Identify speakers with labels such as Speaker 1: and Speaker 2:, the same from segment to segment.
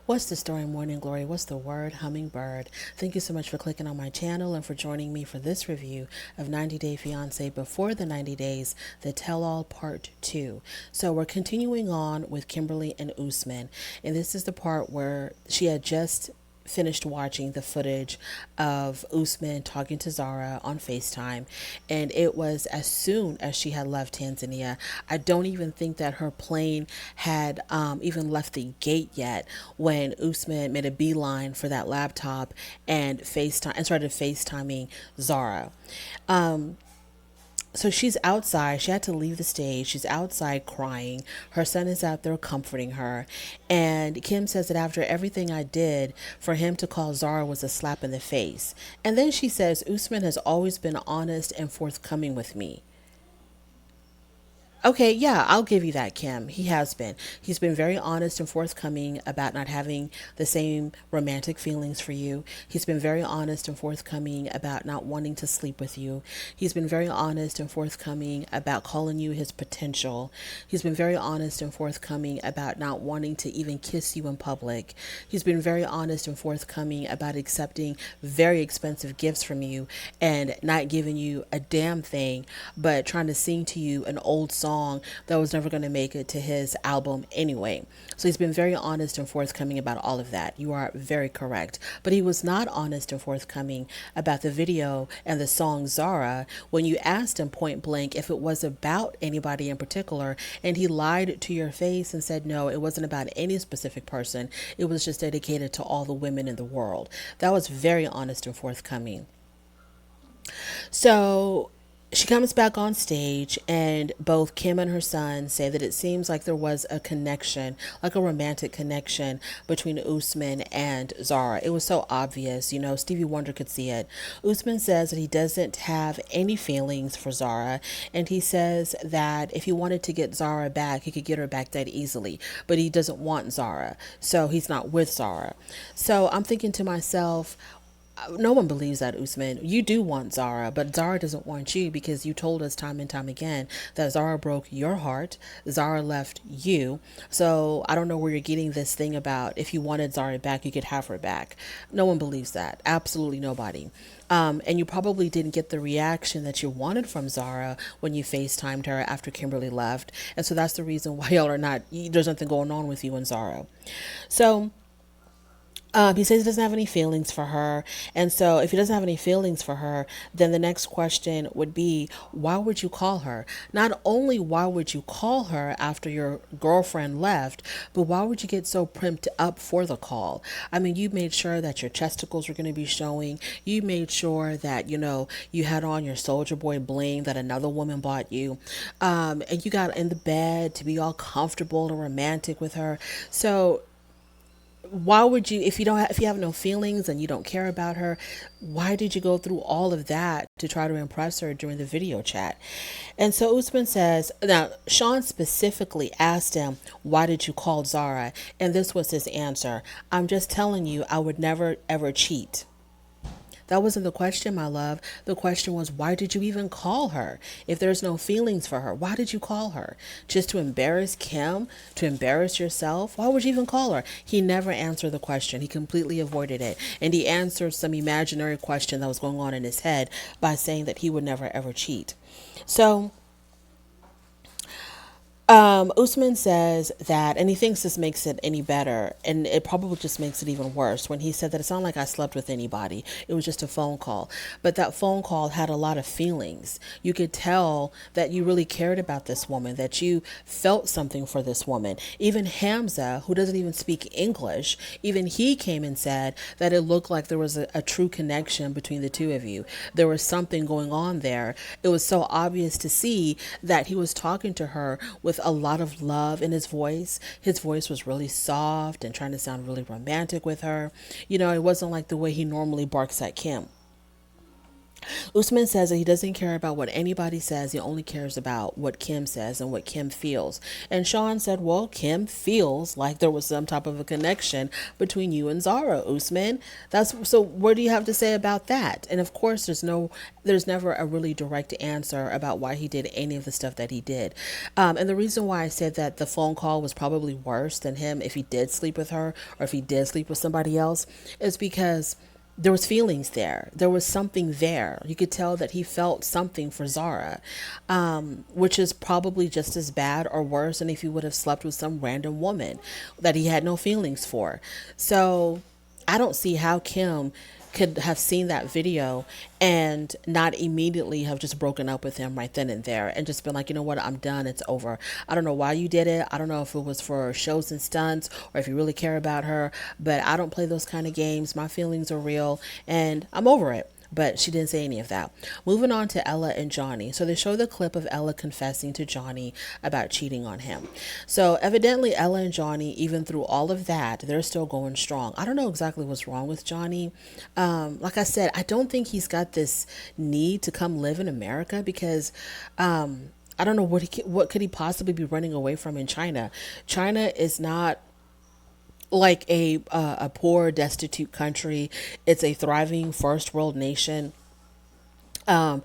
Speaker 1: What's the story, Morning Glory? What's the word, hummingbird? Thank you so much for clicking on my channel and for joining me for this review of 90 Day Fiance Before the 90 Days, the Tell All Part 2. So we're continuing on with Kimberly and Usman, and this is the part where she had just finished watching the footage of Usman talking to Zara on FaceTime, and it was as soon as she had left Tanzania. I don't even think that her plane had even left the gate yet when Usman made a beeline for that laptop and FaceTime and started FaceTiming Zara. So she's outside. She had to leave the stage. She's outside crying. Her son is out there comforting her. And Kim says that after everything I did, for him to call Zara was a slap in the face. And then she says, Usman has always been honest and forthcoming with me. Okay, yeah, I'll give you that, Kim. He has been. He's been very honest and forthcoming about not having the same romantic feelings for you. He's been very honest and forthcoming about not wanting to sleep with you. He's been very honest and forthcoming about calling you his potential. He's been very honest and forthcoming about not wanting to even kiss you in public. He's been very honest and forthcoming about accepting very expensive gifts from you and not giving you a damn thing, but trying to sing to you an old song that was never going to make it to his album anyway. So he's been very honest and forthcoming about all of that. You are very correct. But he was not honest and forthcoming about the video and the song Zara when you asked him point blank if it was about anybody in particular, and he lied to your face and said no, it wasn't about any specific person. It was just dedicated to all the women in the world. That was very honest and forthcoming. So she comes back on stage, and both Kim and her son say that it seems like there was a connection, like a romantic connection between Usman and Zara. It was so obvious, Stevie Wonder could see it. Usman says that he doesn't have any feelings for Zara, and he says that if he wanted to get Zara back, he could get her back that easily, but he doesn't want Zara, so he's not with Zara. So I'm thinking to myself, no one believes that, Usman. You do want Zara, but Zara doesn't want you because you told us time and time again that Zara broke your heart. Zara left you. So I don't know where you're getting this thing about if you wanted Zara back, you could have her back. No one believes that. Absolutely nobody. And you probably didn't get the reaction that you wanted from Zara when you FaceTimed her after Kimberly left. And so that's the reason why y'all are not, there's nothing going on with you and Zara. So he says he doesn't have any feelings for her. And so if he doesn't have any feelings for her, then the next question would be, why would you call her? Not only why would you call her after your girlfriend left, but why would you get so primped up for the call? I mean, you made sure that your testicles were going to be showing. You made sure that, you had on your Soldier Boy bling that another woman bought you. And you got in the bed to be all comfortable and romantic with her. So why would you, if you have no feelings and you don't care about her, why did you go through all of that to try to impress her during the video chat? And so Usman says, now Sean specifically asked him, why did you call Zara? And this was his answer: I'm just telling you, I would never ever cheat. That wasn't the question, my love. The question was, why did you even call her? If there's no feelings for her, why did you call her? Just to embarrass Kim? To embarrass yourself? Why would you even call her? He never answered the question. He completely avoided it. And he answered some imaginary question that was going on in his head by saying that he would never ever cheat. So Usman says that, and he thinks this makes it any better, and it probably just makes it even worse when he said that it's not like I slept with anybody. It was just a phone call. But that phone call had a lot of feelings. You could tell that you really cared about this woman, that you felt something for this woman. Even Hamza, who doesn't even speak English, even he came and said that it looked like there was a true connection between the two of you. There was something going on there. It was so obvious to see that he was talking to her with a lot of love in his voice. His voice was really soft and trying to sound really romantic with her. It wasn't like the way he normally barks at Kim. Usman says that he doesn't care about what anybody says. He only cares about what Kim says and what Kim feels. And Sean said, well, Kim feels like there was some type of a connection between you and Zara, Usman. That's so what do you have to say about that? And of course there's never a really direct answer about why he did any of the stuff that he did. And the reason why I said that the phone call was probably worse than him if he did sleep with her or if he did sleep with somebody else is because there was feelings there. There was something there. You could tell that he felt something for Zara, which is probably just as bad or worse than if he would have slept with some random woman that he had no feelings for. So I don't see how Kim could have seen that video and not immediately have just broken up with him right then and there and just been like, you know what, I'm done, it's over. I don't know why you did it. I don't know if it was for shows and stunts or if you really care about her, but I don't play those kind of games. My feelings are real and I'm over it. But she didn't say any of that. Moving on to Ella and Johnny. So they show the clip of Ella confessing to Johnny about cheating on him. So evidently Ella and Johnny, even through all of that, they're still going strong. I don't know exactly what's wrong with Johnny. Like I said, I don't think he's got this need to come live in America because I don't know what could he possibly be running away from in China. China is not like a poor, destitute country. It's a thriving first world nation. Um,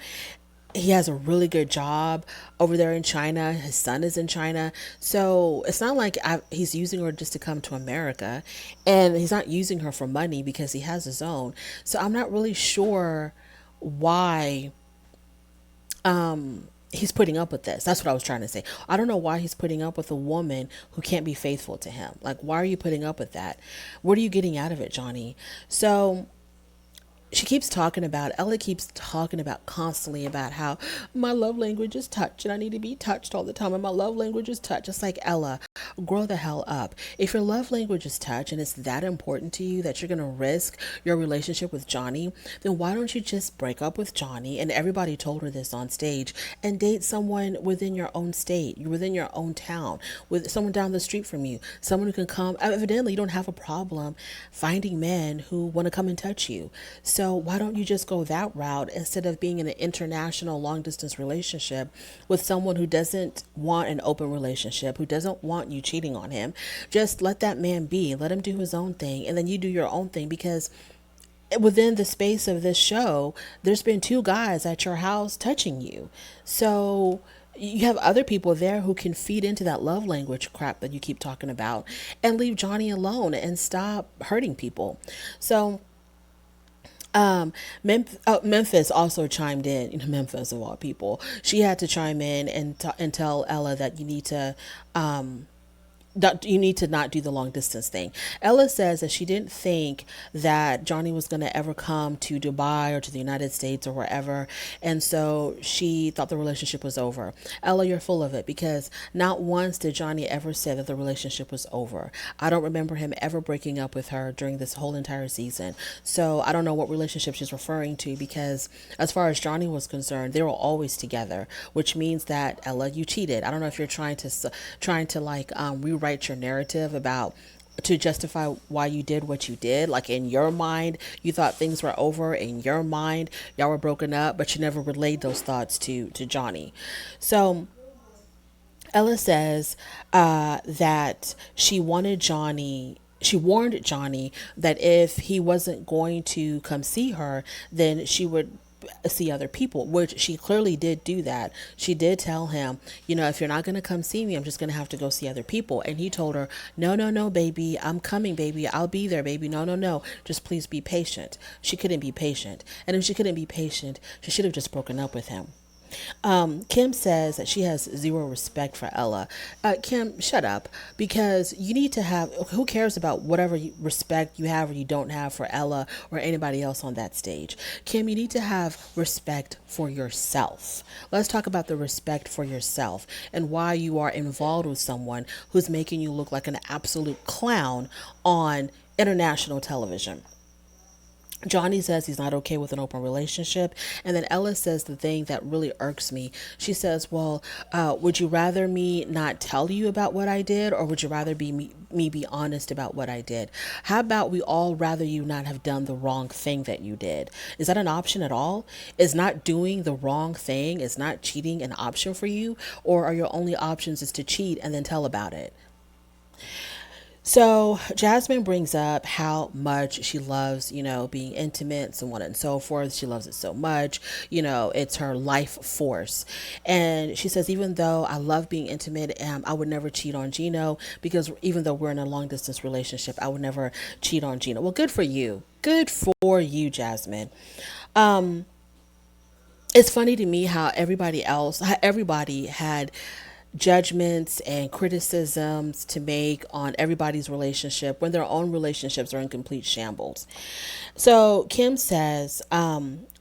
Speaker 1: he has a really good job over there in China. His son is in China. So it's not like he's using her just to come to America. And he's not using her for money because he has his own. So I'm not really sure why he's putting up with this. That's what I was trying to say. I don't know why he's putting up with a woman who can't be faithful to him. Like, why are you putting up with that? What are you getting out of it, Johnny? So she keeps talking about, Ella keeps talking about constantly about how my love language is touch and I need to be touched all the time and my love language is touch. It's like, Ella, grow the hell up. If your love language is touch and it's that important to you that you're going to risk your relationship with Johnny, then why don't you just break up with Johnny? And everybody told her this on stage and date someone within your own state, within your own town, with someone down the street from you, someone who can come. Evidently, you don't have a problem finding men who want to come and touch you. So why don't you just go that route instead of being in an international long distance relationship with someone who doesn't want an open relationship, who doesn't want you cheating on him? Just let that man be, let him do his own thing, and then you do your own thing, because within the space of this show, there's been two guys at your house touching you. So you have other people there who can feed into that love language crap that you keep talking about and leave Johnny alone and stop hurting people. So Memphis also chimed in. You know, Memphis of all people, she had to chime in and tell Ella that you need to not do the long distance thing. Ella says that she didn't think that Johnny was going to ever come to Dubai or to the United States or wherever. And so she thought the relationship was over. Ella, you're full of it, because not once did Johnny ever say that the relationship was over. I don't remember him ever breaking up with her during this whole entire season. So I don't know what relationship she's referring to, because as far as Johnny was concerned, they were always together, which means that, Ella, you cheated. I don't know if you're trying to like rewrite your narrative about to justify why you did what you did. Like, in your mind, you thought things were over. In your mind, y'all were broken up, but you never relayed those thoughts to Johnny. So Ella says that she warned Johnny that if he wasn't going to come see her, then she would see other people, which she clearly did do that. She did tell him, if you're not going to come see me, I'm just going to have to go see other people. And he told her, no, no, no, baby, I'm coming, baby. I'll be there, baby. No, no, no. Just please be patient. She couldn't be patient. And if she couldn't be patient, she should have just broken up with him. Kim says that she has zero respect for Ella. Kim, shut up, because you need to have, who cares about whatever respect you have or you don't have for Ella or anybody else on that stage? Kim, you need to have respect for yourself. Let's talk about the respect for yourself and why you are involved with someone who's making you look like an absolute clown on international television. Johnny says he's not okay with an open relationship. And then Ella says the thing that really irks me. She says, well, would you rather me not tell you about what I did, or would you rather me be honest about what I did? How about we all rather you not have done the wrong thing that you did? Is that an option at all? Is not doing the wrong thing, is not cheating an option for you? Or are your only options is to cheat and then tell about it? So Jasmine brings up how much she loves, being intimate, so on and so forth. She loves it so much, it's her life force. And she says, even though I love being intimate, I would never cheat on Gino, because even though we're in a long distance relationship, I would never cheat on Gino. Well, good for you. Good for you, Jasmine. It's funny to me how everybody had judgments and criticisms to make on everybody's relationship when their own relationships are in complete shambles. So Kim says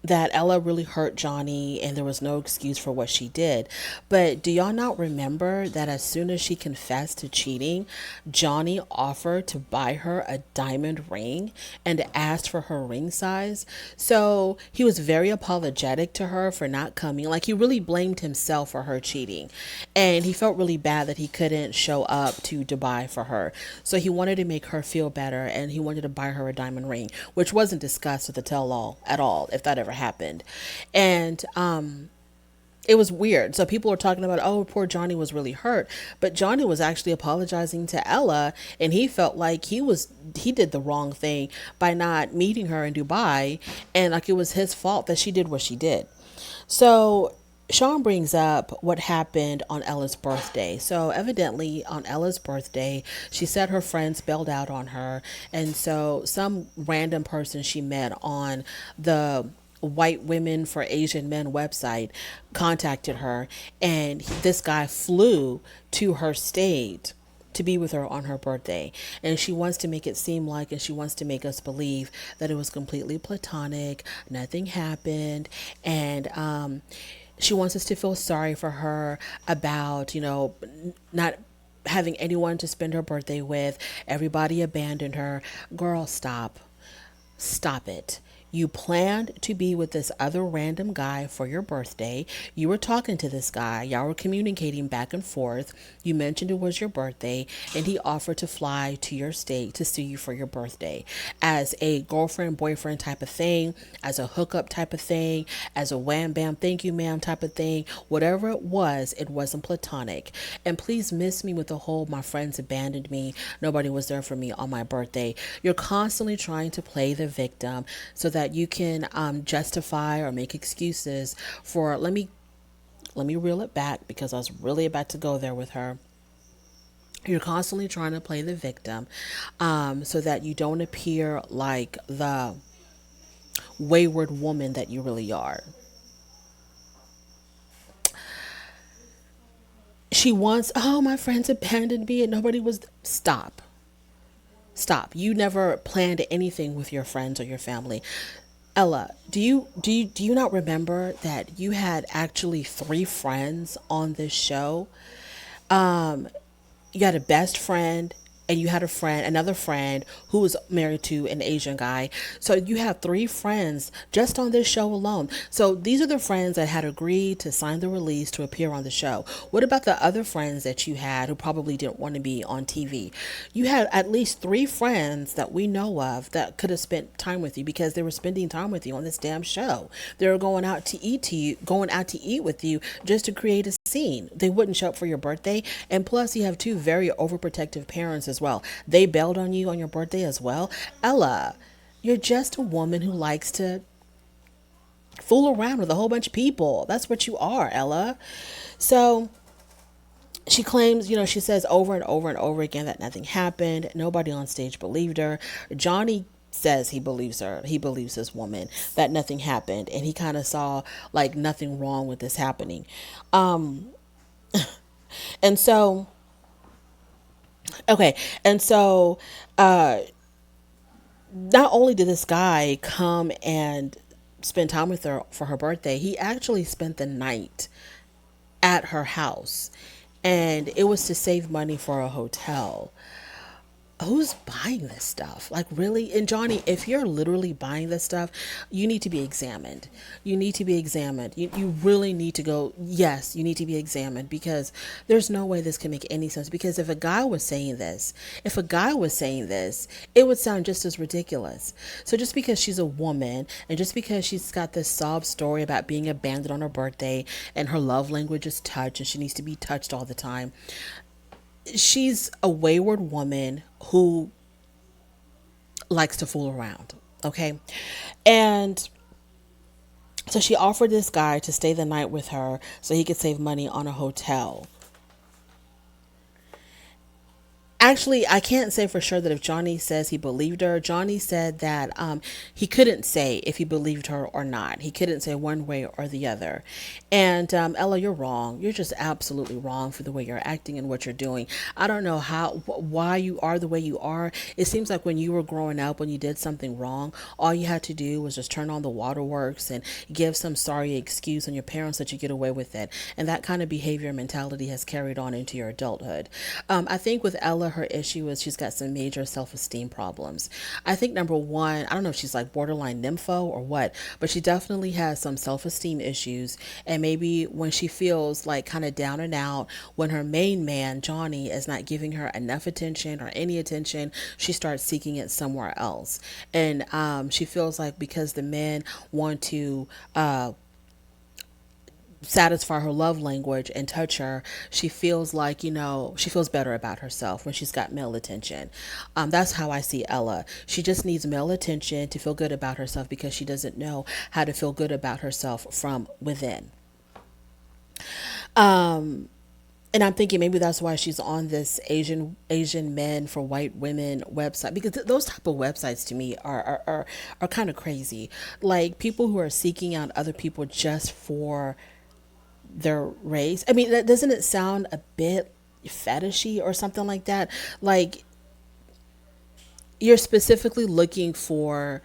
Speaker 1: that Ella really hurt Johnny and there was no excuse for what she did. But do y'all not remember that as soon as she confessed to cheating, Johnny offered to buy her a diamond ring and asked for her ring size? So he was very apologetic to her for not coming. Like, he really blamed himself for her cheating. And he felt really bad that he couldn't show up to Dubai for her. So he wanted to make her feel better, and he wanted to buy her a diamond ring, which wasn't discussed at the tell all at all, if that ever happened. And it was weird. So people were talking about, oh, poor Johnny was really hurt, but Johnny was actually apologizing to Ella, and he felt like he did the wrong thing by not meeting her in Dubai, and like it was his fault that she did what she did. So Sean brings up what happened on Ella's birthday. So evidently on Ella's birthday, she said her friends bailed out on her. And so some random person she met on the White Women for Asian Men website contacted her, and this guy flew to her state to be with her on her birthday. And she wants to make it seem like, and she wants to make us believe that it was completely platonic, nothing happened. And she wants us to feel sorry for her about, not having anyone to spend her birthday with. Everybody abandoned her. Girl, stop. Stop it. You planned to be with this other random guy for your birthday. You were talking to this guy. Y'all were communicating back and forth. You mentioned it was your birthday, and he offered to fly to your state to see you for your birthday as a girlfriend, boyfriend type of thing, as a hookup type of thing, as a wham bam, thank you, ma'am type of thing. Whatever it wasn't platonic. And please miss me with the whole my friends abandoned me, nobody was there for me on my birthday. You're constantly trying to play the victim so that you can justify or make excuses for, let me reel it back because I was really about to go there with her. You're constantly trying to play the victim so that you don't appear like the wayward woman that you really are. She wants, oh, my friends abandoned me and nobody was. Stop. Stop. You never planned anything with your friends or your family. Ella, do you not remember that you had actually three friends on this show? You had a best friend, and you had another friend who was married to an Asian guy. So you have three friends just on this show alone. So these are the friends that had agreed to sign the release to appear on the show. What about the other friends that you had who probably didn't want to be on TV? You had at least three friends that we know of that could have spent time with you because they were spending time with you on this damn show. They were going out to eat with you just to create a scene. They wouldn't show up for your birthday. And plus, you have two very overprotective parents as well. They bailed on you on your birthday as well. Ella, you're just a woman who likes to fool around with a whole bunch of people. That's what you are, Ella. So she claims, she says over and over and over again that nothing happened. Nobody on stage believed her. Johnny says he believes her. He believes this woman that nothing happened. And he kind of saw like nothing wrong with this happening. And so, okay. And so, not only did this guy come and spend time with her for her birthday, he actually spent the night at her house. And it was to save money for a hotel. who's buying this stuff? Like, really? And Johnny, if you're literally buying this stuff, you need to be examined. You need to be examined. You really need to go, yes, you need to be examined, because there's no way this can make any sense. Because if a guy was saying this, it would sound just as ridiculous. So just because she's a woman, and just because she's got this sob story about being abandoned on her birthday, and her love language is touch, and she needs to be touched all the time, she's a wayward woman who likes to fool around. Okay. And so she offered this guy to stay the night with her so he could save money on a hotel. Actually, I can't say for sure that if Johnny says he believed her. Johnny said that he couldn't say if he believed her or not. He couldn't say one way or the other. And Ella, you're wrong. You're just absolutely wrong for the way you're acting and what you're doing. I don't know why you are the way you are. It seems like when you were growing up, when you did something wrong, all you had to do was just turn on the waterworks and give some sorry excuse, and your parents let you get away with it. And that kind of behavior and mentality has carried on into your adulthood. I think with Ella, her issue is she's got some major self-esteem problems. I think number one, I don't know if she's like borderline nympho or what, but she definitely has some self-esteem issues. And maybe when she feels like kind of down and out, when her main man, Johnny, is not giving her enough attention or any attention, she starts seeking it somewhere else. And she feels like because the men want to satisfy her love language and touch her, she feels like, she feels better about herself when she's got male attention. That's how I see Ella. She just needs male attention to feel good about herself, because she doesn't know how to feel good about herself from within. And I'm thinking maybe that's why she's on this Asian men for white women website, because those type of websites to me are kind of crazy. Like, people who are seeking out other people just for their race. I mean, doesn't it sound a bit fetishy or something like that? Like, you're specifically looking for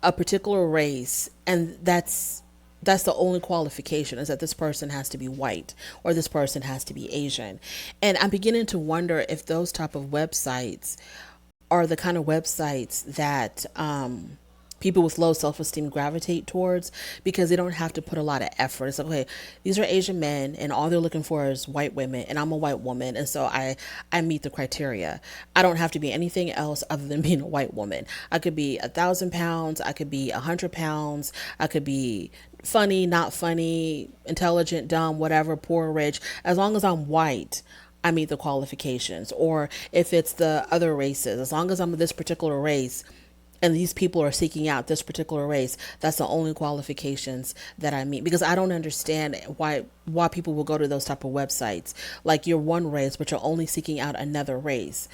Speaker 1: a particular race, and that's the only qualification, is that this person has to be white or this person has to be Asian. And I'm beginning to wonder if those type of websites are the kind of websites that people with low self-esteem gravitate towards, because they don't have to put a lot of effort. It's like, okay, these are Asian men and all they're looking for is white women, and I'm a white woman, and so I meet the criteria. I don't have to be anything else other than being a white woman. I could be 1,000 pounds, I could be 100 pounds, I could be funny, not funny, intelligent, dumb, whatever, poor, rich. As long as I'm white, I meet the qualifications. Or if it's the other races, as long as I'm of this particular race and these people are seeking out this particular race, that's the only qualifications that I meet. Because I don't understand why people will go to those type of websites. Like, you're one race, but you're only seeking out another race.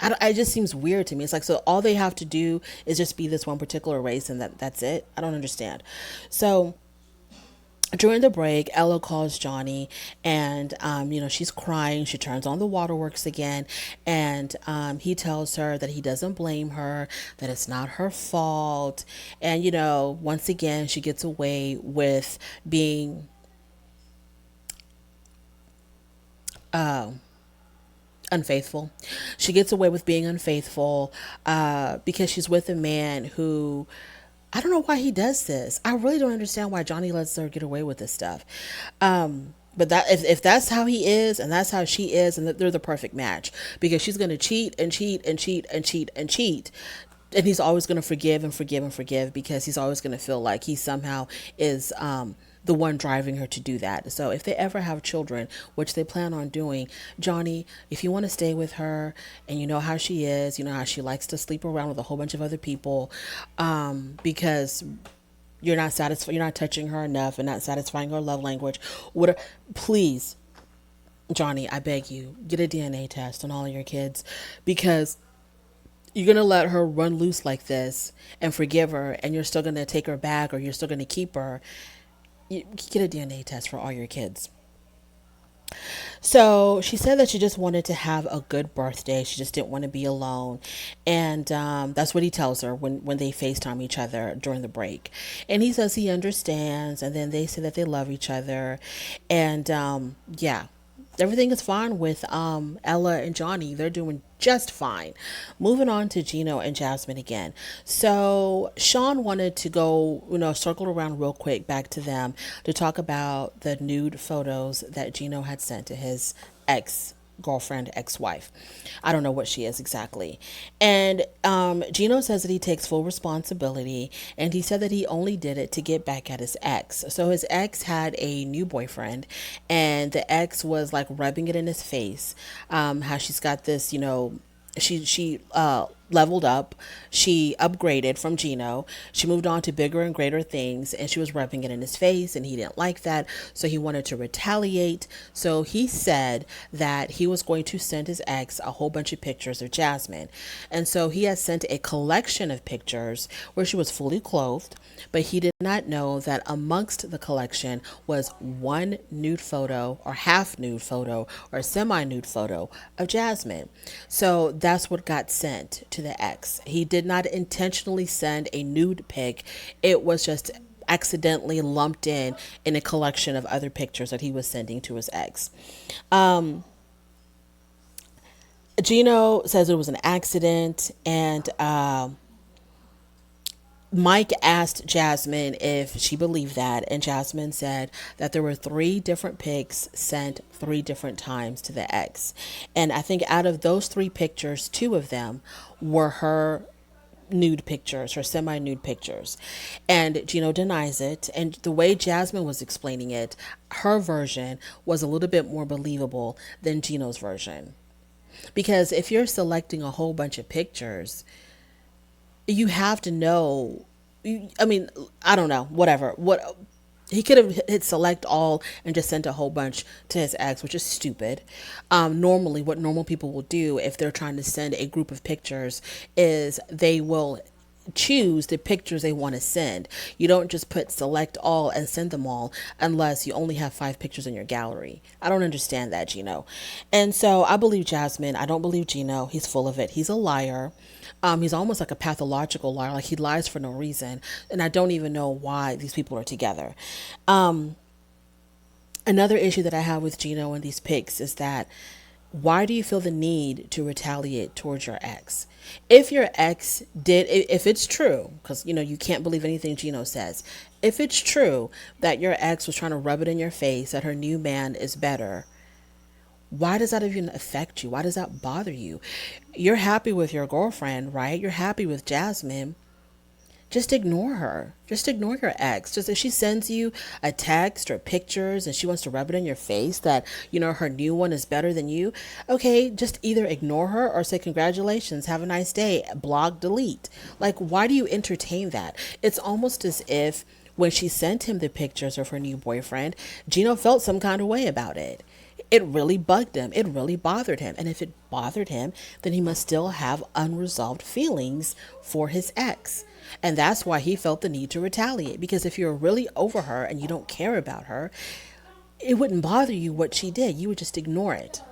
Speaker 1: It just seems weird to me. It's like, so all they have to do is just be this one particular race, and that's it. I don't understand. So during the break, Ella calls Johnny, and she's crying. She turns on the waterworks again, and he tells her that he doesn't blame her, that it's not her fault, and once again she gets away with being unfaithful. She gets away with being unfaithful because she's with a man who, I don't know why he does this. I really don't understand why Johnny lets her get away with this stuff. But that if that's how he is and that's how she is, and they're the perfect match, because she's going to cheat and cheat and cheat and cheat and cheat. And he's always going to forgive and forgive and forgive, because he's always going to feel like he somehow is the one driving her to do that. So if they ever have children, which they plan on doing, Johnny, if you want to stay with her, and you know how she is, you know how she likes to sleep around with a whole bunch of other people, because you're not satisfied, you're not touching her enough and not satisfying her love language. Please, Johnny, I beg you, get a DNA test on all of your kids, because you're going to let her run loose like this and forgive her, and you're still going to take her back, or you're still going to keep her. You get a DNA test for all your kids. So she said that she just wanted to have a good birthday. She just didn't want to be alone. And that's what he tells her when they FaceTime each other during the break. And he says he understands. And then they say that they love each other. And yeah, Everything is fine with Ella and Johnny. They're doing just fine. Moving on to Gino and Jasmine again. So Sean wanted to go, circle around real quick back to them to talk about the nude photos that Gino had sent to his ex girlfriend, ex-wife. I don't know what she is exactly. And Gino says that he takes full responsibility, and he said that he only did it to get back at his ex. So his ex had a new boyfriend, and the ex was like rubbing it in his face. How she's got this, she leveled up. She upgraded from Gino. She moved on to bigger and greater things, and she was rubbing it in his face, and he didn't like that. So he wanted to retaliate. So he said that he was going to send his ex a whole bunch of pictures of Jasmine. And so he has sent a collection of pictures where she was fully clothed, but he did not know that amongst the collection was one nude photo or half nude photo or semi nude photo of Jasmine. So that's what got sent to the ex. He did not intentionally send a nude pic. It was just accidentally lumped in a collection of other pictures that he was sending to his ex. Gino says it was an accident, and Mike asked Jasmine if she believed that, and Jasmine said that there were three different pics sent three different times to the ex. And I think out of those three pictures, two of them were her nude pictures, her semi nude pictures. And Gino denies it. And the way Jasmine was explaining it, her version was a little bit more believable than Gino's version. Because if you're selecting a whole bunch of pictures, you have to know. I mean, I don't know, whatever. What he could have hit select all and just sent a whole bunch to his ex, which is stupid. Normally, what normal people will do if they're trying to send a group of pictures is they will choose the pictures they want to send. You don't just put select all and send them all unless you only have 5 pictures in your gallery. I don't understand that, Gino. And so I believe Jasmine. I don't believe Gino. He's full of it. He's a liar. He's almost like a pathological liar. Like he lies for no reason. And I don't even know why these people are together. Another issue that I have with Gino and these pics is that why do you feel the need to retaliate towards your ex? If your ex did, if it's true, because you can't believe anything Gino says, if it's true that your ex was trying to rub it in your face that her new man is better, why does that even affect you? Why does that bother you? You're happy with your girlfriend, right? You're happy with Jasmine. Just ignore her. Just ignore your ex. Just if she sends you a text or pictures and she wants to rub it in your face that, her new one is better than you, okay, just either ignore her or say congratulations, have a nice day, block, delete. Like, why do you entertain that? It's almost as if when she sent him the pictures of her new boyfriend, Gino felt some kind of way about it. It really bugged him. It really bothered him. And if it bothered him, then he must still have unresolved feelings for his ex. And that's why he felt the need to retaliate. Because if you're really over her and you don't care about her, it wouldn't bother you what she did. You would just ignore it.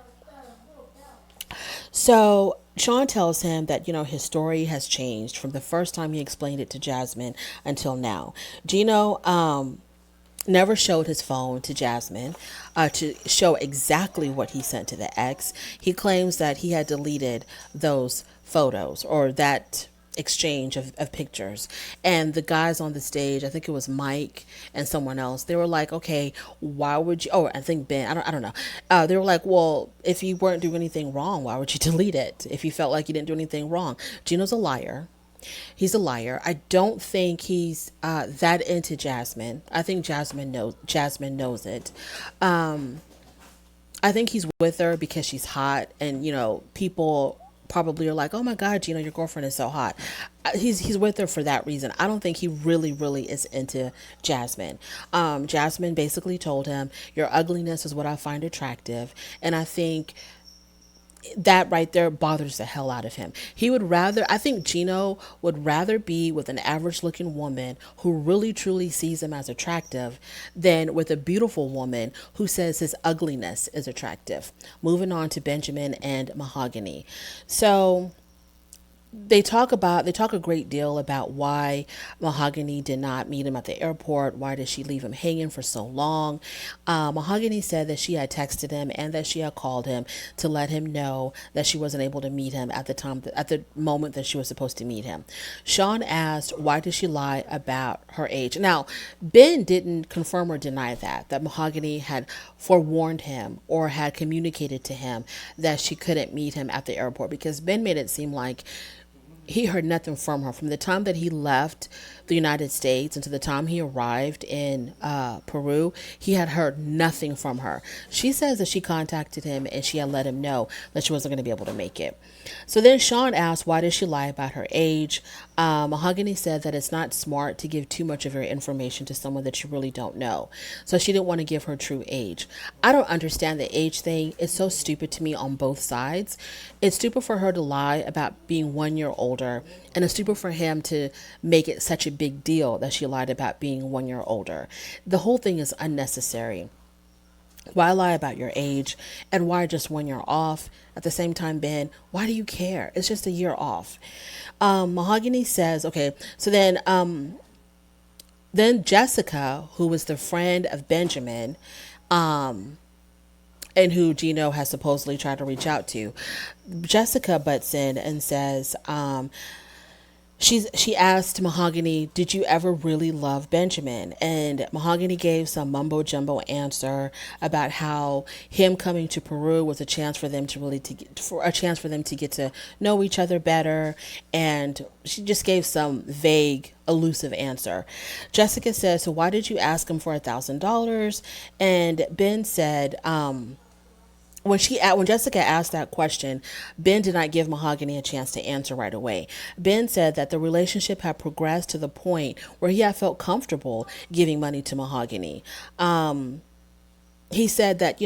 Speaker 1: So Sean tells him that, his story has changed from the first time he explained it to Jasmine until now. Gino, never showed his phone to Jasmine to show exactly what he sent to the ex. He claims that he had deleted those photos or that exchange of pictures. And the guys on the stage, I think it was Mike and someone else, they were like, okay, why would you, oh, I think Ben, I don't know. They were like, well, if you weren't doing anything wrong, why would you delete it? If you felt like you didn't do anything wrong. Gino's a liar. He's a liar. I don't think he's that into Jasmine. I think Jasmine knows it. I think he's with her because she's hot, and people probably are like, "Oh my God, your girlfriend is so hot." He's with her for that reason. I don't think he really is into Jasmine. Jasmine basically told him, "Your ugliness is what I find attractive," and I think that right there bothers the hell out of him. I think Gino would rather be with an average looking woman who really truly sees him as attractive than with a beautiful woman who says his ugliness is attractive. Moving on to Benjamin and Mahogany. So they talk a great deal about why Mahogany did not meet him at the airport. Why did she leave him hanging for so long? Mahogany said that she had texted him and that she had called him to let him know that she wasn't able to meet him at the moment that she was supposed to meet him. Sean asked, why did she lie about her age? Now, Ben didn't confirm or deny that Mahogany had forewarned him or had communicated to him that she couldn't meet him at the airport, because Ben made it seem like he heard nothing from her from the time that he left the United States until the time he arrived in Peru. He had heard nothing from her. She says that she contacted him and she had let him know that she wasn't going to be able to make it. So then Sean asked, why did she lie about her age? Mahogany said that it's not smart to give too much of your information to someone that you really don't know. So she didn't want to give her true age. I don't understand the age thing. It's so stupid to me on both sides. It's stupid for her to lie about being 1 year older, and it's stupid for him to make it such a big deal that she lied about being 1 year older. The whole thing is unnecessary. Why lie about your age, and why just 1 year off? At the same time, Ben, why do you care? It's just a year off. Mahogany says, okay, so then Jessica, who was the friend of Benjamin, and who Gino has supposedly tried to reach out to, Jessica butts in and says, she asked Mahogany, did you ever really love Benjamin? And Mahogany gave some mumbo jumbo answer about how him coming to Peru was a chance for them to get to know each other better. And she just gave some vague, elusive answer. Jessica says, so why did you ask him for $1,000? And Ben said, when Jessica asked that question, Ben did not give Mahogany a chance to answer right away. Ben said that the relationship had progressed to the point where he had felt comfortable giving money to Mahogany. He said that,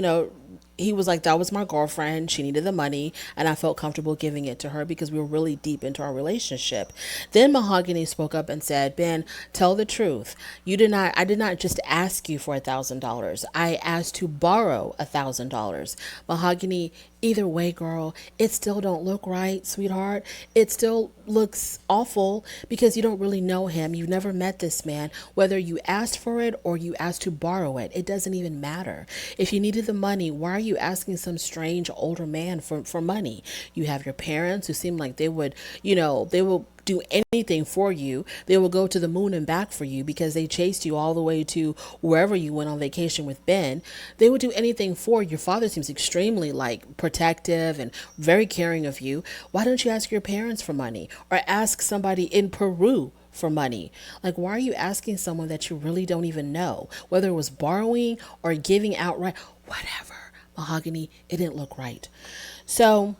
Speaker 1: he was like, that was my girlfriend. She needed the money, and I felt comfortable giving it to her because we were really deep into our relationship. Then Mahogany spoke up and said, Ben, tell the truth. I did not just ask you for $1,000. I asked to borrow $1,000. Mahogany, either way, girl, it still don't look right, sweetheart. It still looks awful because you don't really know him. You've never met this man. Whether you asked for it or you asked to borrow it, it doesn't even matter. If you needed the money, why are you asking some strange older man for money? You have your parents who seem like they would, they will do anything for you. They will go to the moon and back for you because they chased you all the way to wherever you went on vacation with Ben. They would do anything for you. Your father seems extremely protective and very caring of you. Why don't you ask your parents for money or ask somebody in Peru for money? Why are you asking someone that you really don't even know, whether it was borrowing or giving outright? Whatever. Mahogany, it didn't look right. So,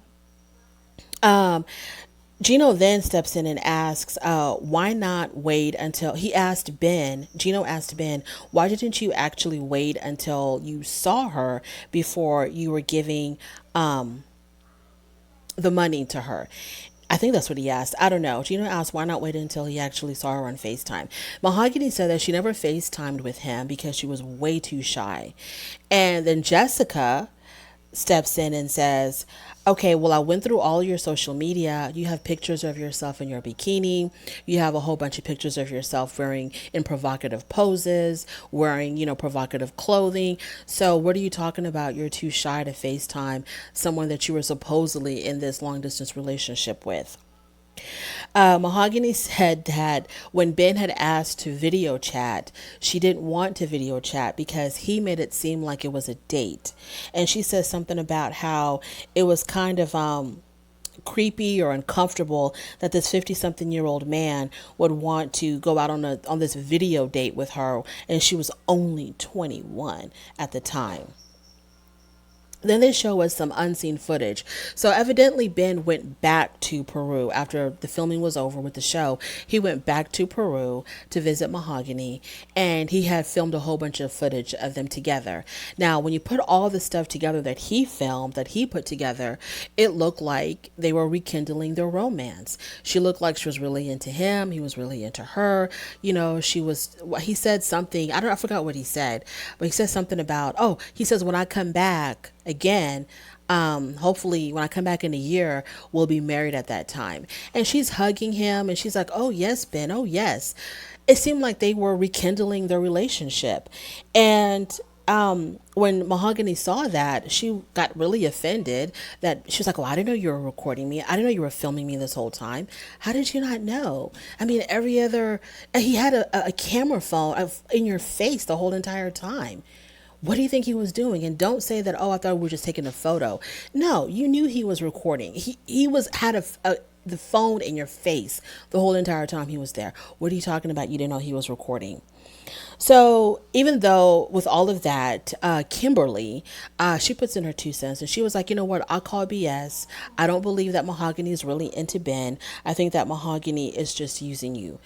Speaker 1: Gino then steps in and asks, why not wait until Gino asked Ben, why didn't you actually wait until you saw her before you were giving the money to her? I think that's what he asked. I don't know. Gino asked, why not wait until he actually saw her on FaceTime? Mahogany said that she never FaceTimed with him because she was way too shy. And then Jessica steps in and says, okay, well, I went through all your social media. You have pictures of yourself in your bikini. You have a whole bunch of pictures of yourself wearing in provocative poses, wearing, provocative clothing. So what are you talking about? You're too shy to FaceTime someone that you were supposedly in this long distance relationship with. Mahogany said that when Ben had asked to video chat, she didn't want to video chat because he made it seem like it was a date. And she says something about how it was kind of creepy or uncomfortable that this 50-something-year-old man would want to go out on this video date with her, and she was only 21 at the time. Then they show us some unseen footage. So evidently Ben went back to Peru after the filming was over with the show. He went back to Peru to visit Mahogany, and he had filmed a whole bunch of footage of them together. Now, when you put all the stuff together that he filmed, that he put together, it looked like they were rekindling their romance. She looked like she was really into him. He was really into her. He said something, I forgot what he said, but he said something about, he says, when I come back again, Hopefully when I come back in a year, we'll be married at that time. And she's hugging him and she's like, oh yes, Ben, oh yes. It seemed like they were rekindling their relationship. And when Mahogany saw that, she got really offended that she was like, "Oh, I didn't know you were recording me. I didn't know you were filming me this whole time. How did you not know? I mean, every other, he had a camera phone in your face the whole entire time. What do you think he was doing? And don't say that, oh, I thought we were just taking a photo. No, you knew he was recording. He was had the phone in your face the whole entire time he was there. What are you talking about? You didn't know he was recording." So even though with all of that, Kimberly, she puts in her 2 cents and she was like, you know what? I'll call BS. I don't believe that Mahogany is really into Ben. I think that Mahogany is just using you.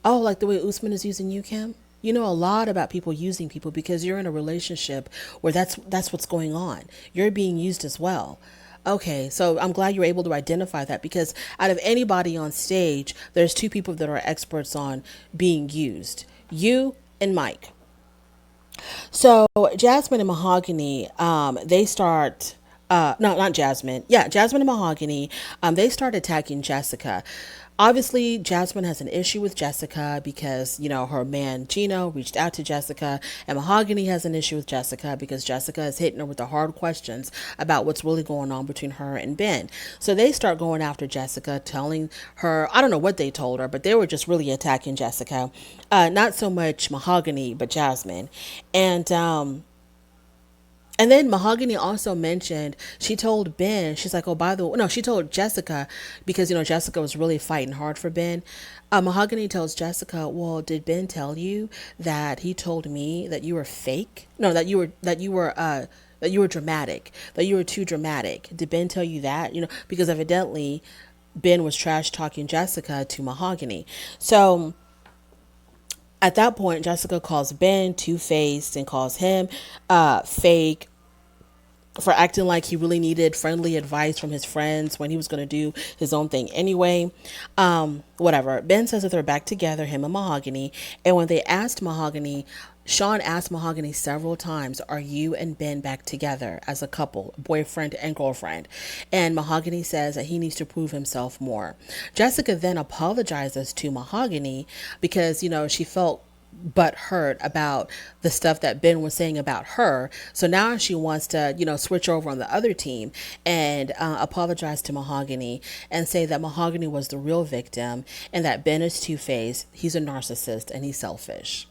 Speaker 1: Oh, like the way Usman is using you, Kim? You know a lot about people using people because you're in a relationship where that's what's going on. You're being used as well. Okay, so I'm glad you were able to identify that because out of anybody on stage, there's two people that are experts on being used. You and Mike. So Jasmine and Mahogany, they start. No, not Jasmine. Yeah, Jasmine and Mahogany. They start attacking Jessica. Obviously, Jasmine has an issue with Jessica because, her man Gino reached out to Jessica, and Mahogany has an issue with Jessica because Jessica is hitting her with the hard questions about what's really going on between her and Ben. So they start going after Jessica, telling her, I don't know what they told her, but they were just really attacking Jessica. Not so much Mahogany, but Jasmine. And then Mahogany also mentioned, she told Ben, she's like, oh, by the way, no, she told Jessica, because, Jessica was really fighting hard for Ben. Mahogany tells Jessica, well, did Ben tell you that he told me that you were fake? No, that you were dramatic, that you were too dramatic. Did Ben tell you that? Because evidently Ben was trash talking Jessica to Mahogany. So at that point, Jessica calls Ben two-faced and calls him fake for acting like he really needed friendly advice from his friends when he was going to do his own thing anyway. Whatever. Ben says that they're back together, him and Mahogany. And when they asked Mahogany, Sean asked Mahogany several times, are you and Ben back together as a couple, boyfriend and girlfriend? And Mahogany says that he needs to prove himself more. Jessica then apologizes to Mahogany because, she felt but hurt about the stuff that Ben was saying about her. So now she wants to, switch over on the other team and apologize to Mahogany and say that Mahogany was the real victim and that Ben is two-faced, he's a narcissist, and he's selfish.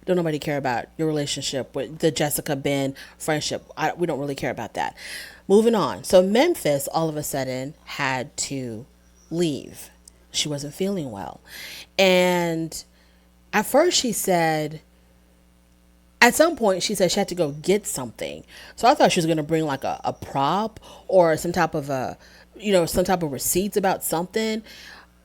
Speaker 1: Don't nobody care about your relationship with the Jessica Ben friendship. We don't really care about that. Moving on. So Memphis all of a sudden had to leave. She wasn't feeling well. And at first she said, at some point she said she had to go get something. So I thought she was going to bring like a prop or some type of receipts about something.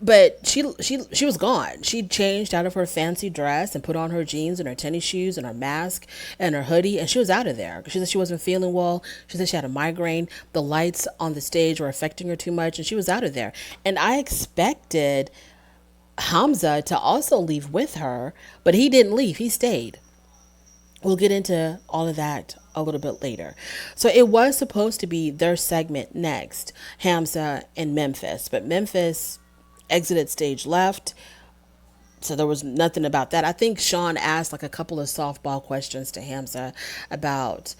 Speaker 1: But she was gone. She changed out of her fancy dress and put on her jeans and her tennis shoes and her mask and her hoodie, and she was out of there. She said she wasn't feeling well. She said she had a migraine. The lights on the stage were affecting her too much, and she was out of there. And I expected Hamza to also leave with her, but he didn't leave. He stayed. We'll get into all of that a little bit later. So it was supposed to be their segment next, Hamza and Memphis, but Memphis exited stage left. So there was nothing about that. I think Sean asked like a couple of softball questions to Hamza about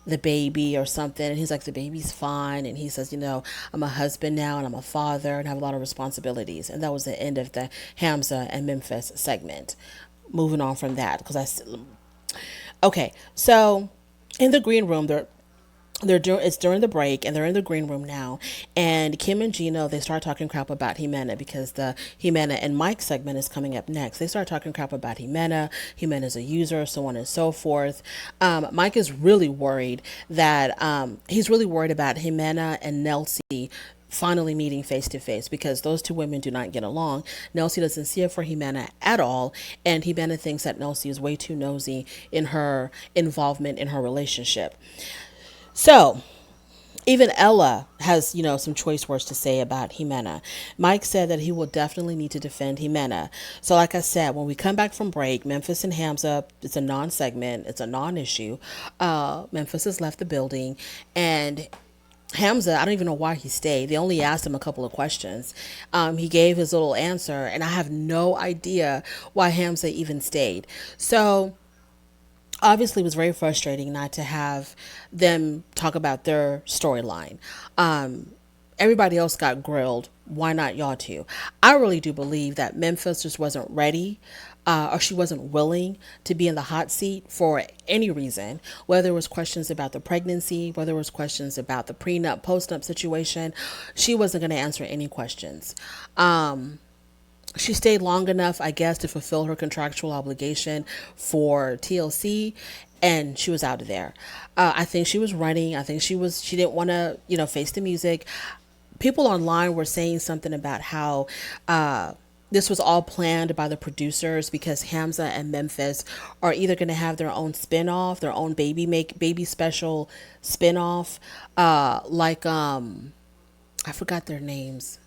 Speaker 1: the baby or something, and he's like, the baby's fine, and he says, I'm a husband now and I'm a father and have a lot of responsibilities. And that was the end of the Hamza and Memphis segment. Moving on from that, okay, so in the green room, it's during the break and they're in the green room now, and Kim and Gino, they start talking crap about Ximena because the Ximena and Mike segment is coming up next. They start talking crap about Ximena's a user, so on and so forth. Mike is really worried that he's really worried about Ximena and Nelsie finally meeting face to face because those two women do not get along. Nelsie doesn't see it for Ximena at all, and Ximena thinks that Nelsie is way too nosy in her involvement in her relationship. So Even Ella has, some choice words to say about Ximena. Mike said that he will definitely need to defend Ximena. So, like I said, when we come back from break, Memphis and Hamza, it's a non-segment, it's a non-issue. Memphis has left the building, and Hamza, I don't even know why he stayed. They only asked him a couple of questions. He gave his little answer, and I have no idea why Hamza even stayed. So obviously it was very frustrating not to have them talk about their storyline. Everybody else got grilled. Why not y'all too? I really do believe that Memphis just wasn't ready, or she wasn't willing to be in the hot seat for any reason, whether it was questions about the pregnancy, whether it was questions about the prenup, postnup situation. She wasn't going to answer any questions. She stayed long enough, I guess, to fulfill her contractual obligation for TLC, and she was out of there. I think she was running. I think she didn't want to, face the music. People online were saying something about how this was all planned by the producers because Hamza and Memphis are either going to have their own spinoff, their own baby special spinoff, I forgot their names.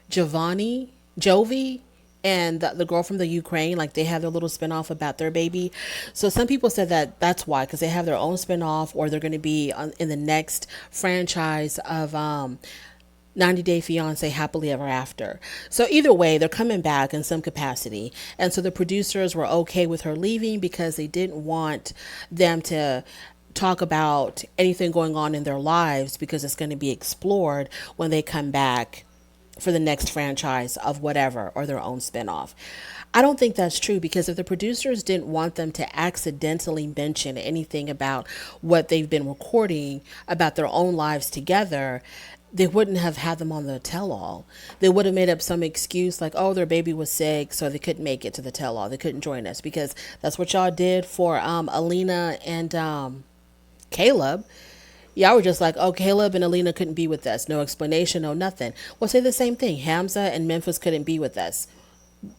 Speaker 1: Giovanni, Jovi, and the girl from the Ukraine, like they have their little spinoff about their baby. So some people said that that's why, because they have their own spinoff, or they're going to be in the next franchise of 90 Day Fiance Happily Ever After. So either way, they're coming back in some capacity. And so the producers were okay with her leaving because they didn't want them to talk about anything going on in their lives, because it's going to be explored when they come back for the next franchise of whatever, or their own spinoff. I don't think that's true, because if the producers didn't want them to accidentally mention anything about what they've been recording about their own lives together, they wouldn't have had them on the tell-all. They would have made up some excuse like, oh, their baby was sick, so they couldn't make it to the tell-all. They couldn't join us, because that's what y'all did for Alina and Caleb. Y'all were just like, oh, Caleb and Alina couldn't be with us. No explanation, no nothing. Well, say the same thing. Hamza and Memphis couldn't be with us.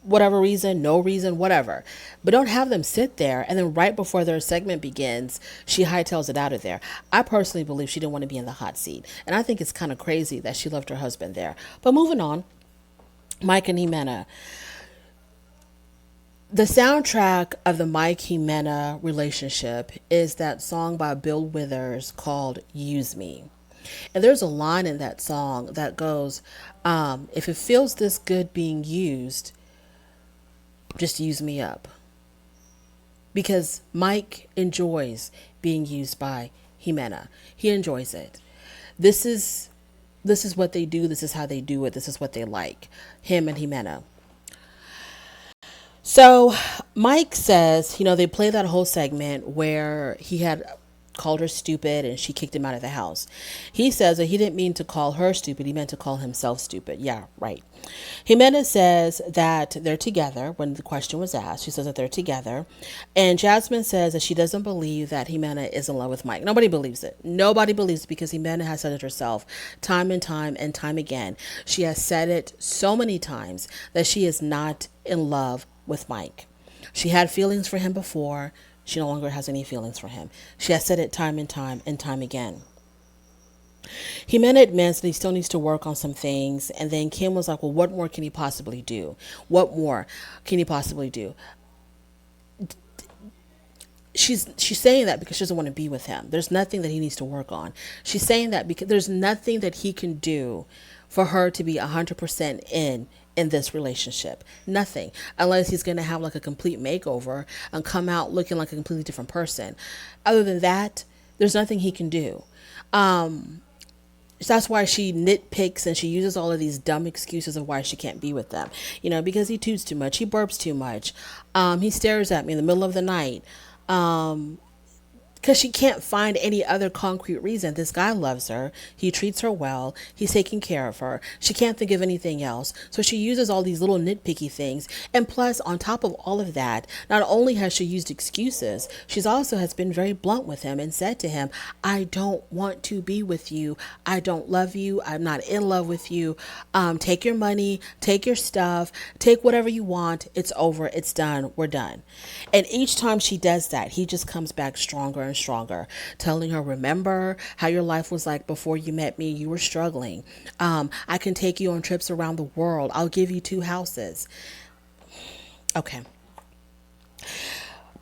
Speaker 1: Whatever reason, no reason, whatever. But don't have them sit there and then right before their segment begins, she hightails it out of there. I personally believe she didn't want to be in the hot seat. And I think it's kind of crazy that she left her husband there. But moving on, Mike and Ximena. The soundtrack of the Mike Ximena relationship is that song by Bill Withers called Use Me. And there's a line in that song that goes, if it feels this good being used, just use me up. Because Mike enjoys being used by Ximena. He enjoys it. This is what they do. This is how they do it. This is what they like. Him and Ximena. So Mike says, they played that whole segment where he had called her stupid and she kicked him out of the house. He says that he didn't mean to call her stupid. He meant to call himself stupid. Yeah, right. Ximena says that they're together when the question was asked. She says that they're together. And Jasmine says that she doesn't believe that Ximena is in love with Mike. Nobody believes it. Nobody believes it, because Ximena has said it herself time and time and time again. She has said it so many times that she is not in love with Mike. She had feelings for him before. She no longer has any feelings for him. She has said it time and time and time again. Ximena admits that he still needs to work on some things. And then Kim was like, well, what more can he possibly do? What more can he possibly do? She's saying that because she doesn't want to be with him. There's nothing that he needs to work on. She's saying that because there's nothing that he can do for her to be 100% in this relationship. Nothing. Unless he's going to have like a complete makeover and come out looking like a completely different person. Other than that, there's nothing he can do. That's why she nitpicks and she uses all of these dumb excuses of why she can't be with them. Because he toots too much. He burps too much. He stares at me in the middle of the night. Because she can't find any other concrete reason. This guy loves her. He treats her well. He's taking care of her. She can't think of anything else. So she uses all these little nitpicky things. And plus, on top of all of that, not only has she used excuses, she's also has been very blunt with him and said to him, I don't want to be with you. I don't love you. I'm not in love with you. Take your money, take your stuff, take whatever you want. It's over. It's done. We're done. And each time she does that, he just comes back stronger and stronger, telling her, remember how your life was like before you met me? You were struggling. I can take you on trips around the world. I'll give you two houses. Okay.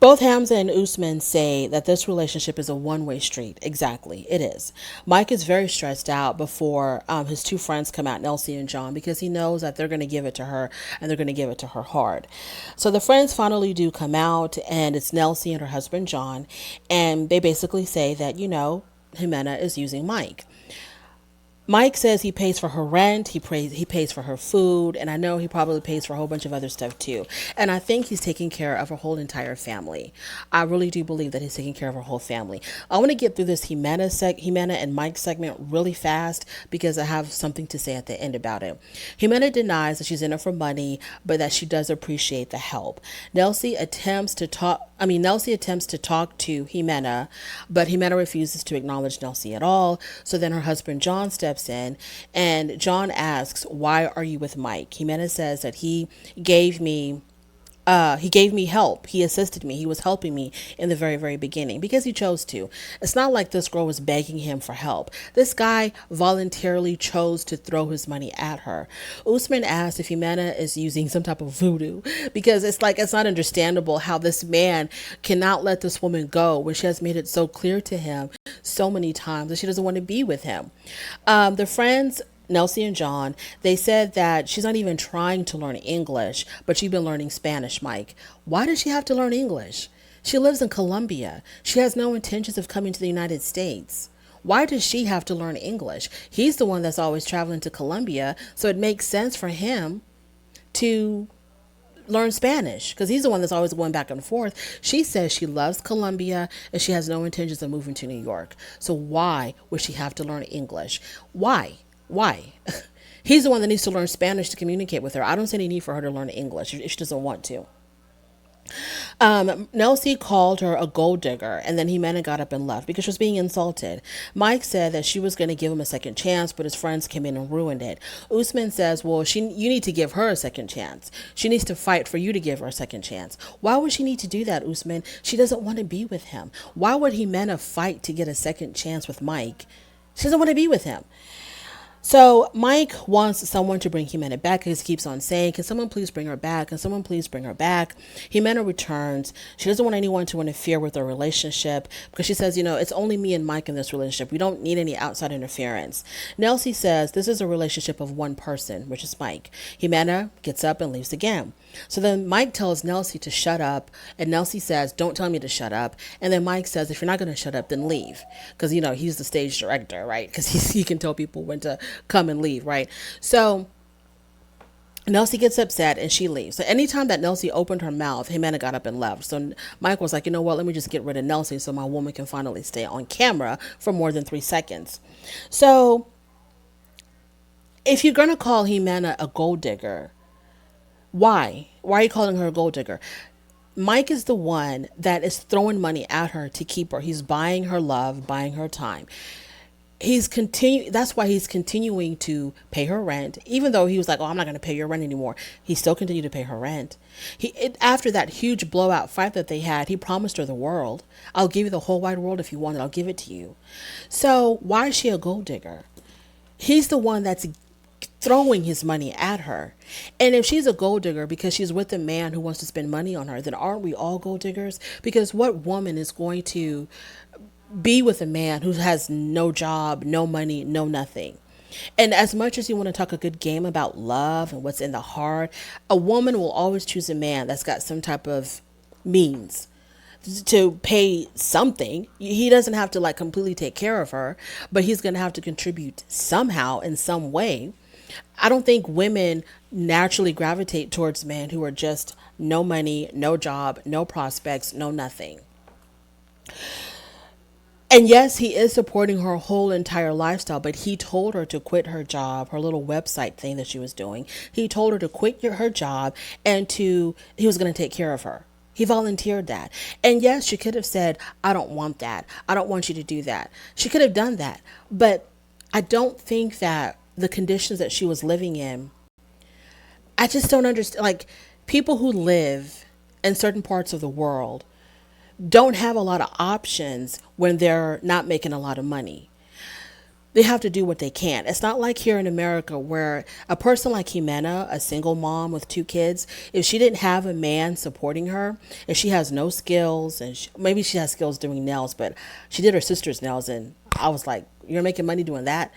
Speaker 1: Both Hamza and Usman say that this relationship is a one-way street. Exactly, it is. Mike is very stressed out before his two friends come out, Nelsie and John, because he knows that they're going to give it to her and they're going to give it to her hard. So the friends finally do come out, and it's Nelsie and her husband John, and they basically say that, Ximena is using Mike. Mike says he pays for her rent, he pays for her food, and I know he probably pays for a whole bunch of other stuff too. And I think he's taking care of her whole entire family. I really do believe that he's taking care of her whole family. I want to get through this Ximena and Mike segment really fast because I have something to say at the end about it. Ximena denies that she's in it for money, but that she does appreciate the help. Nelsie attempts to talk to Ximena, but Ximena refuses to acknowledge Nelsie at all. So then her husband John steps in, and John asks, why are you with Mike? Ximena says that he gave me help. He assisted me. He was helping me in the very, very beginning because he chose to. It's not like this girl was begging him for help. This guy voluntarily chose to throw his money at her. Usman asked if Ximena is using some type of voodoo because it's not understandable how this man cannot let this woman go when she has made it so clear to him so many times that she doesn't want to be with him. The friends, Nelsie and John, they said that she's not even trying to learn English, but she's been learning Spanish, Mike. Why does she have to learn English? She lives in Colombia. She has no intentions of coming to the United States. Why does she have to learn English? He's the one that's always traveling to Colombia, so it makes sense for him to learn Spanish because he's the one that's always going back and forth. She says she loves Colombia and she has no intentions of moving to New York. So why would she have to learn English? Why? He's the one that needs to learn Spanish to communicate with her. I don't see any need for her to learn English if she doesn't want to. Nelsie called her a gold digger, and then Ximena got up and left because she was being insulted. Mike said that she was going to give him a second chance, but his friends came in and ruined it. Usman says, well, you need to give her a second chance. She needs to fight for you to give her a second chance. Why would she need to do that, Usman? She doesn't want to be with him. Why would Ximena fight to get a second chance with Mike? She doesn't want to be with him. So Mike wants someone to bring Ximena back because he keeps on saying, can someone please bring her back? Can someone please bring her back? Ximena returns. She doesn't want anyone to interfere with their relationship because she says, it's only me and Mike in this relationship. We don't need any outside interference. Nelsie says this is a relationship of one person, which is Mike. Ximena gets up and leaves again. So then Mike tells Nelsie to shut up, and Nelsie says, don't tell me to shut up. And then Mike says, if you're not going to shut up, then leave. Because, he's the stage director, right? Because he can tell people when to come and leave, right? So Nelsie gets upset and she leaves. So anytime that Nelsie opened her mouth, Ximena got up and left. So Mike was like, you know what, let me just get rid of Nelsie so my woman can finally stay on camera for more than 3 seconds. So if you're going to call Ximena a gold digger, why? Why are you calling her a gold digger? Mike is the one that is throwing money at her to keep her. He's buying her love, buying her time. That's why he's continuing to pay her rent, even though he was like, oh, I'm not going to pay your rent anymore. He still continued to pay her rent. After that huge blowout fight that they had, he promised her the world. I'll give you the whole wide world if you want it. I'll give it to you. So why is she a gold digger? He's the one that's throwing his money at her. And if she's a gold digger because she's with a man who wants to spend money on her, then aren't we all gold diggers? Because what woman is going to be with a man who has no job, no money, no nothing? And as much as you want to talk a good game about love and what's in the heart, a woman will always choose a man that's got some type of means to pay something. He doesn't have to completely take care of her, but he's going to have to contribute somehow in some way. I don't think women naturally gravitate towards men who are just no money, no job, no prospects, no nothing. And yes, he is supporting her whole entire lifestyle, but he told her to quit her job, her little website thing that she was doing. He told her to quit her job and he was going to take care of her. He volunteered that. And yes, she could have said, I don't want that. I don't want you to do that. She could have done that. But I don't think that the conditions that she was living in, I just don't understand. People who live in certain parts of the world, don't have a lot of options when they're not making a lot of money. They have to do what they can. It's not like here in America where a person like Ximena, a single mom with two kids, if she didn't have a man supporting her, if she has no skills, and maybe she has skills doing nails, but she did her sister's nails, and I was like, you're making money doing that.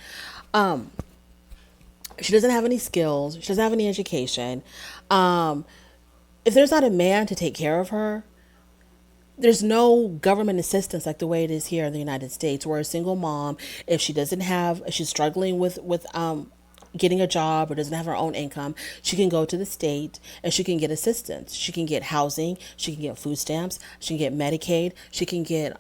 Speaker 1: Um, she doesn't have any skills. She doesn't have any education. Um, if there's not a man to take care of her, there's no government assistance like the way it is here in the United States, where a single mom, if she doesn't have, if she's struggling with getting a job or doesn't have her own income, she can go to the state and she can get assistance. She can get housing, she can get food stamps, she can get Medicaid, she can get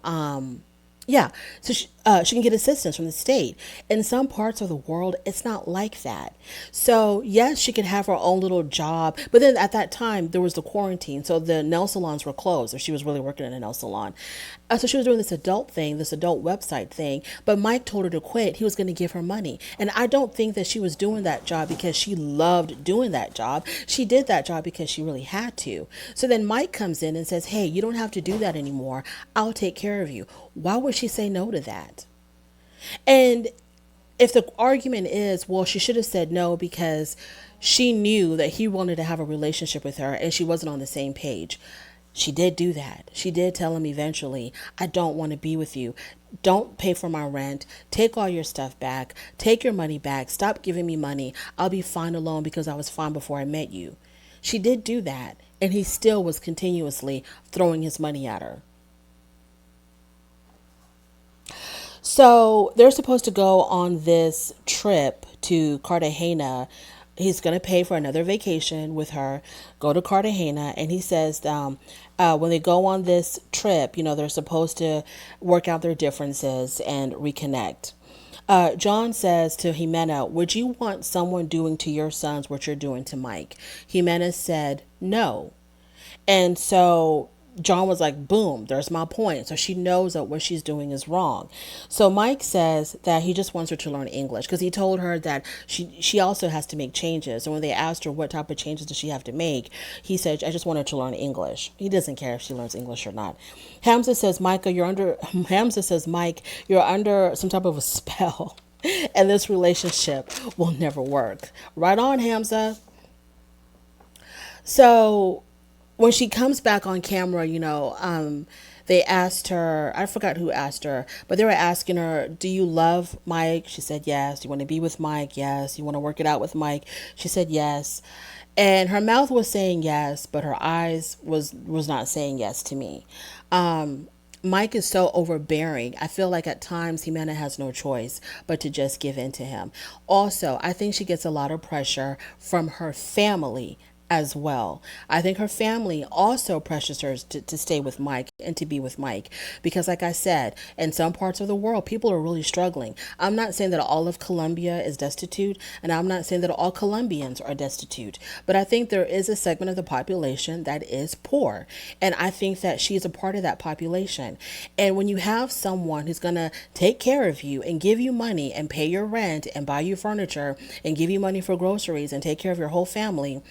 Speaker 1: yeah, so she can get assistance from the state. In some parts of the world, it's not like that. So yes, she could have her own little job, but then at that time there was the quarantine, so the nail salons were closed. If she was really working in a nail salon, so she was doing this adult thing, this adult website thing. But Mike told her to quit. He was going to give her money, and I don't think that she was doing that job because she loved doing that job. She did that job because she really had to. So then Mike comes in and says, "Hey, you don't have to do that anymore. I'll take care of you." Why would she say no to that? And if the argument is, well, she should have said no because she knew that he wanted to have a relationship with her and she wasn't on the same page. She did do that. She did tell him eventually, I don't want to be with you. Don't pay for my rent. Take all your stuff back. Take your money back. Stop giving me money. I'll be fine alone because I was fine before I met you. She did do that. And he still was continuously throwing his money at her. So they're supposed to go on this trip to Cartagena. He's going to pay for another vacation with her, go to Cartagena. And he says when they go on this trip, they're supposed to work out their differences and reconnect. John says to Ximena, would you want someone doing to your sons what you're doing to Mike? Ximena said, no. And so John was like, boom, there's my point. So she knows that what she's doing is wrong. So Mike says that he just wants her to learn English because he told her that she also has to make changes. And when they asked her what type of changes does she have to make, he said, I just want her to learn English. He doesn't care if she learns English or not. Hamza says, Mike, you're under some type of a spell and this relationship will never work. Right on, Hamza. So when she comes back on camera, they asked her, I forgot who asked her, but they were asking her, do you love Mike? She said yes. Do you want to be with Mike? Yes. You want to work it out with Mike? She said yes. And her mouth was saying yes, but her eyes was not saying yes to me. Mike is so overbearing. I feel like at times Ximena has no choice but to just give in to him. Also, I think she gets a lot of pressure from her family as well. I think her family also pressures her to stay with Mike and to be with Mike because, like I said, in some parts of the world, people are really struggling. I'm not saying that all of Colombia is destitute, and I'm not saying that all Colombians are destitute, but I think there is a segment of the population that is poor, and I think that she's a part of that population. And when you have someone who's going to take care of you and give you money and pay your rent and buy you furniture and give you money for groceries and take care of your whole family,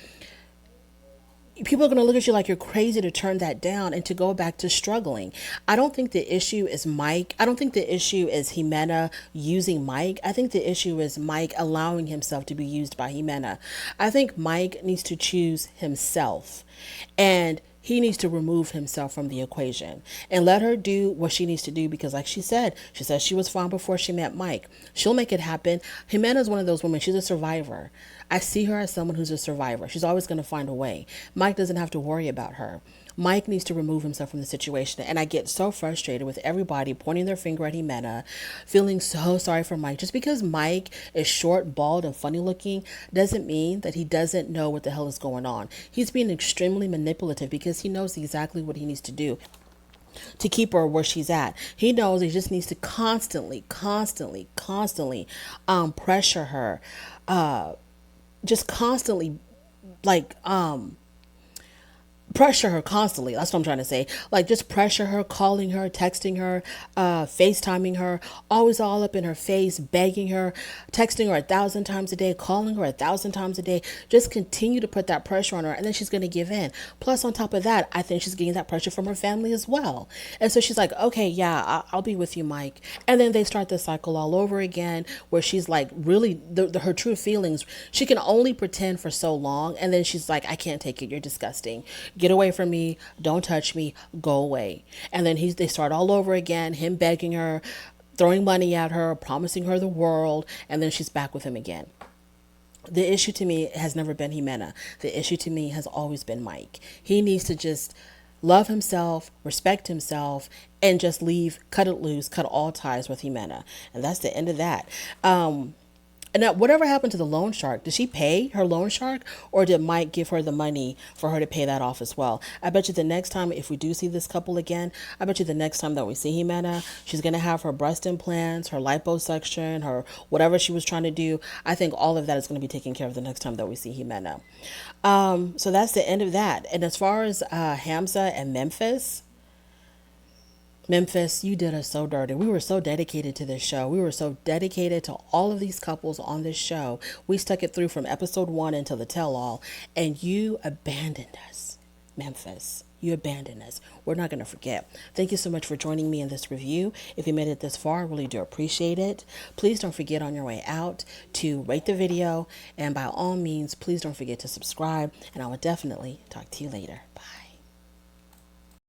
Speaker 1: people are going to look at you like you're crazy to turn that down and to go back to struggling. I don't think the issue is Mike. I don't think the issue is Ximena using Mike. I think the issue is Mike allowing himself to be used by Ximena. I think Mike needs to choose himself. And he needs to remove himself from the equation and let her do what she needs to do because, like she said she was fine before she met Mike. She'll make it happen. Ximena is one of those women. She's a survivor. I see her as someone who's a survivor. She's always going to find a way. Mike doesn't have to worry about her. Mike needs to remove himself from the situation. And I get so frustrated with everybody pointing their finger at Ximena, feeling so sorry for Mike. Just because Mike is short, bald, and funny looking doesn't mean that he doesn't know what the hell is going on. He's being extremely manipulative because he knows exactly what he needs to do to keep her where she's at. He knows he just needs to constantly pressure her, just constantly like pressure her constantly. That's what I'm trying to say. Like, just pressure her, calling her, texting her, FaceTiming her, always all up in her face, begging her, texting her 1,000 times a day, calling her 1,000 times a day. Just continue to put that pressure on her, and then she's going to give in. Plus, on top of that, I think she's getting that pressure from her family as well. And so she's like, okay, yeah, I'll be with you, Mike. And then they start the cycle all over again, where she's like, really, her true feelings, she can only pretend for so long. And then she's like, I can't take it. You're disgusting. Get away from me. Don't touch me. Go away. And then they start all over again, him begging her, throwing money at her, promising her the world. And then she's back with him again. The issue to me has never been Ximena. The issue to me has always been Mike. He needs to just love himself, respect himself, and just leave, cut it loose, cut all ties with Ximena. And that's the end of that. And now, whatever happened to the loan shark? Did she pay her loan shark, or did Mike give her the money for her to pay that off as well? I bet you the next time, if we do see this couple again, I bet you the next time that we see Ximena, she's going to have her breast implants, her liposuction, her whatever she was trying to do. I think all of that is going to be taken care of the next time that we see Ximena. So that's the end of that. And as far as Hamza and Memphis, you did us so dirty. We were so dedicated to this show. We were so dedicated to all of these couples on this show. We stuck it through from episode 1 until the tell-all, and you abandoned us, Memphis. You abandoned us. We're not going to forget. Thank you so much for joining me in this review. If you made it this far, I really do appreciate it. Please don't forget on your way out to rate the video, and by all means, please don't forget to subscribe, and I will definitely talk to you later. Bye.